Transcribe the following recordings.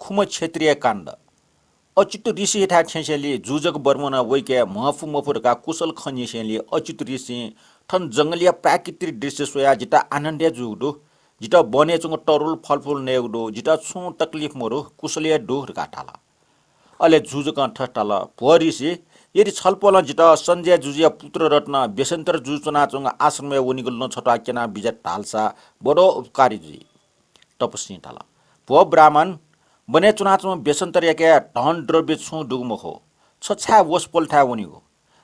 खुम क्षेत्रीय काण्ड अचित ऋषि हेठा छेसेली जुजक बर्मना वैके महफु मफुरका कुशल खनिसेली अचित ऋषि ठन जंगलिया प्राकृतिक दृश्य सोया जिता आनन्दे जुडो जिता बने चुङ टरुल फलफुल नेउडो जिता छु तकलिफ मोरो कुशलिया डोर काटाला अले जुजक ठटाला भरिसी यदि छलपल जिता संजय जुजिया पुत्र रत्न बेसन्तर जुचना चुङ आश्रममा उनिगल न छटा केना बिजा टालसा बडो उपकारी जी तपस्वी टाला भो ब्राह्मण बने चुनाचुमा बेसन्तर याके धन द्रव्य छु डुगम हो छछा वसपोल ठा उनिगो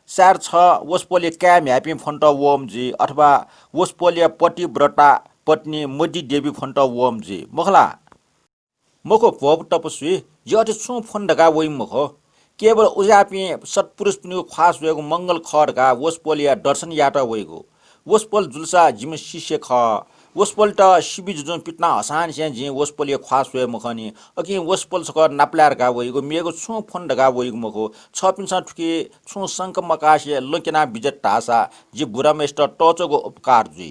सार छ वसपोले क्याम ह्यापी फन्ट वम जी अथवा वसपोले पति व्रता पत्नी मदी देवी फन्ट वम जी मखला मखो भोब तपस्वी यति छु फन्डका वइ मखो केवल उजापी सत्पुरुष पनि खास वेगो मंगल खडका वसपोलिया दर्शन याटा वइगो वसपोल जुलसा जिम शिष्य ख वसपोल त शिबि जुन पिटना हसान से जि वसपोल या खास वे मखनी अकि वसपोल सक नाप्लार गा वइगो मेगो छु फन्ड गा वइगो मखो छ पिनसा ठुकी छु संक मकासे लकेना बिजट टासा जि बुरामेष्ट टचोगो उपकार जुइ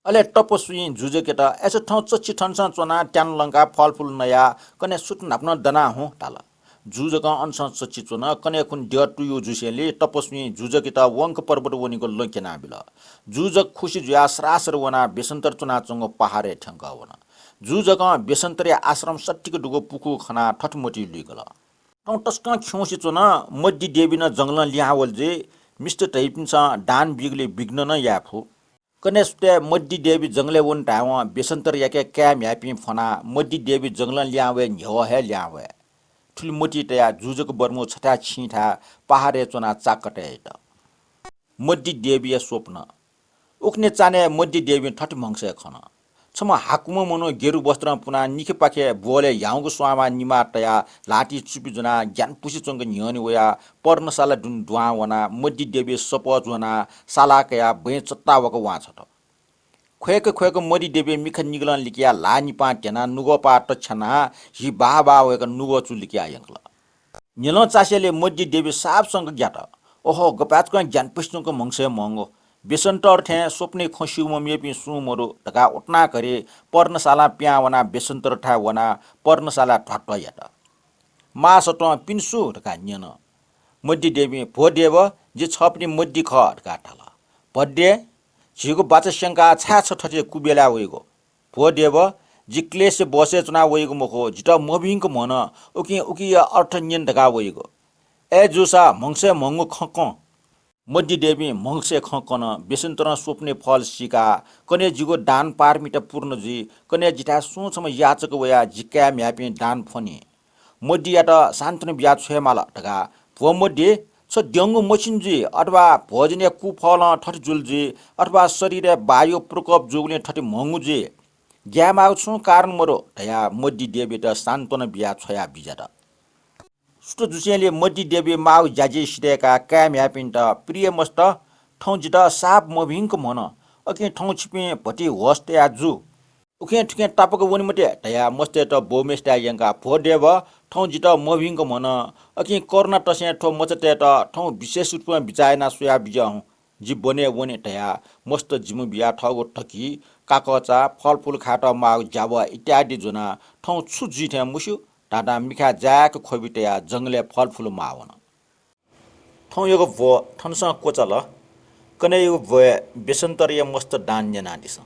अले तपस्वी जुजे केटा एस ठौ चछि ठनसा चना ट्यान लंका फलफुल नया कने सुट नाप्न दना हो ताला जुजका अंश चछि चना कने खुन ड्य टु यु जुसेले तपस्वी जुजकेता वंक पर्वत वनिको लकेना बिला जुजक खुशी जुया सरासर वना बेसन्तर चुना चंग पहाडे ठंगा वना जुजका बेसन्तरे आश्रम सट्टिको डुगो पुकु खना ठटमोटी लिगला टौ टस्का खौसी चुना मड्डी देवी न जंगल ल्यावल जे मिस्टर टाइपिनसा डान बिगले बिग्न न याफु कनेस्टे मड्डी देवी जंगले वन टावा बेसन्तर याके क्याम ह्यापी फना मड्डी देवी जंगल ल्यावे न्यो हे ल्यावे ठुल मोटी तया जुजक बर्मो छटा छिठा पहाडे चुना चाकटे त मड्डी देवी स्वप्न उखने चाने मड्डी देवी ठट मंगसे खना छम हाकुम मनो गेरु वस्त्र पुना निखे पाखे बोले याउगो स्वामा निमा तया लाठी चुपी जुना ज्ञान पुसी चंग न्यनि वया पर्णशाला दुन दुआ वना मड्डी देवी सपज वना साला कया बे चत्ता वको वा छट खोयक मडी देवी मिख निगलन लिकिया ला निपा टेना नुगो पा टछना हि बाबा वक नुगो चु लिकिया यंगला निलो चासेले मडी देवी साफ संग ज्ञात ओहो गपाचको ज्ञान पुष्णको मंगसे मंगो बेसन्तर थे स्वप्ने खसिउ ममेपि सुमरो तका उठना करे पर्णशाला प्यावना बेसन्तर ठा वना पर्णशाला ठट्ट यात मा सट पिन्सु तका न्यन मडी देवी भोदेव जे छपनी मडी ख तका ठाला भड्डे झिगो बाचशंका छाछ ठटे कुबेला वइगो भोदेव जि क्लेश बसे चुना वइगो मखो जित मबिंक मन उकी अर्थ न्यन तका वइगो ए जुसा मंगसे मंगु खक मड्डी देवी मंगसे खकन बेसन्तर स्वप्ने फल सिका कने जिगो दान पारमिट पूर्ण जी कने जिता सोचम याचक वया जिका म्यापि दान फनी मड्डी यात शान्तन बिया छेमाला टका भो मड्डी छ द्यंगु मसिनजी अथवा भोजने कुफल ठट जुलजी अथवा शरीर वायु प्रकोप जोगले ठट मंगुजी ग्यामाउ छु कारण मरो दया मड्डी देवी त शान्तन बिया छया बिजात सुट जुसेले मड्डी देवी माउ जाजे सिडेका काम ह्यापिन त प्रिय मस्त ठौ जित साप मभिंक मन अके ठौ छिपे भटी होस्ते आजु उखे ठुके टापक वनि मटे दया मस्ते त बोमेस्टा यंगा भोदेव ठौ जित मभिंक मन अके कोरोना टसे ठो मचते त ठौ विशेष रूपमा बिचायना सोया बिजा जी बने वने दया मस्त जिमु बिया ठगो ठकी काकचा फलफुल खाट माउ जावा इत्यादि जुना ठौ छु जिथे मुसु टाटा मिखा जाक खोबिटया जंगले फलफुल मावन ठौ यगो भो ठनसा कोचल कने यो भो बेसन्तर य मस्त दान जना दिस